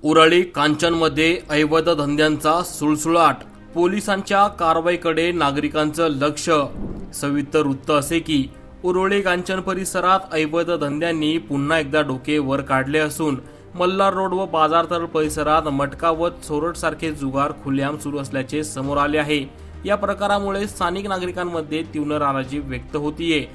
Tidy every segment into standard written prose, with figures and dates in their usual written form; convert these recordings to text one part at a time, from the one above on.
उरळी कांचनमध्ये अवैध धंद्यांचा सुळसुळाट, पोलिसांच्या कारवाईकडे नागरिकांचं लक्ष। सविस्तर वृत्त असे की उरळी कांचन परिसरात अवैध धंद्यांनी पुन्हा एकदा डोके वर काढले असून मल्हार रोड व बाजारतळ परिसरात मटका व चोरट सारखे जुगार खुलेआम सुरू असल्याचे समोर आले आहे। या प्रकारामुळे स्थानिक नागरिकांमध्ये तीव्र नाराजी व्यक्त होतीये।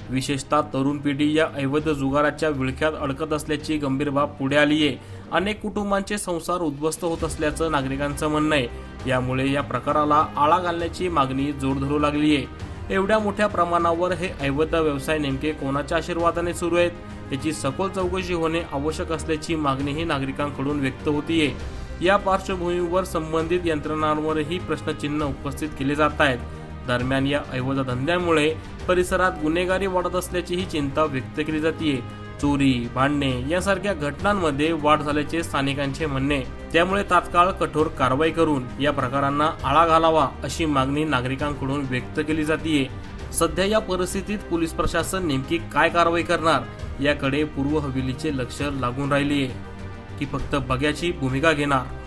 विशेषतः तरुण पिढी या अवैध जुगाराच्या विळख्यात अडकत असल्याची गंभीर बाब पुढे आली आहे। अनेक कुटुंबांचे संसार उद्ध्वस्त होत असल्याचं नागरिकांचं म्हणणं आहे। यामुळे या प्रकाराला आळा घालण्याची मागणी जोर धरू लागली आहे। एवढ्या मोठ्या प्रमाणावर हे अवैध व्यवसाय नेमके कोणाच्या आशीर्वादाने सुरू आहेत याची सखोल चौकशी होणे आवश्यक असल्याची मागणीही नागरिकांकडून व्यक्त होतीये। या पार्श्वभूमीवर संबंधित यंत्रणांवरही प्रश्नचिन्ह उपस्थित केले जात आहेत। दरम्यान या अवैध धंद्यामुळे परिसरात गुन्हेगारी वाढत असल्याचीही चिंता व्यक्त केली जाते। चोरी, भांडणे यासारख्या घटनांमध्ये वाढ झाल्याचे स्थानिकांचे म्हणणे, त्यामुळे तात्काळ कठोर कारवाई करून या प्रकारांना आळा घालावा अशी मागणी नागरिकांकडून व्यक्त केली जाते। सध्या या परिस्थितीत पोलीस प्रशासन नेमकी काय कारवाई करणार याकडे पूर्व हवेलीचे लक्ष लागून राहिले की फक्त बघ्याची भूमिका घेणार।